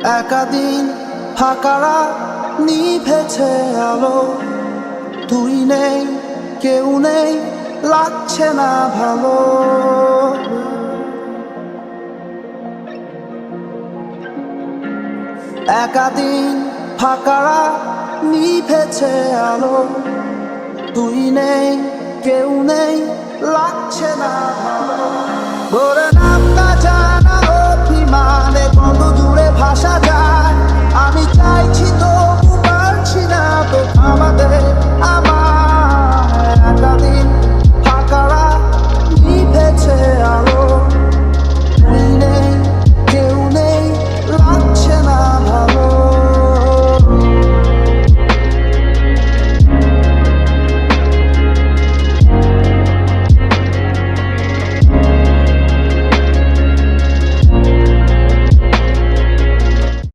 একাদিন ফাঁকারা নিভেছে আলো, তুই নেই কেউ নেই লাগছে না ভালো। একাদিন ফাঁকারা নিভেছে আলো, তুই নেই কেউ নেই লাগছে না ভালো। ভোরে নামটা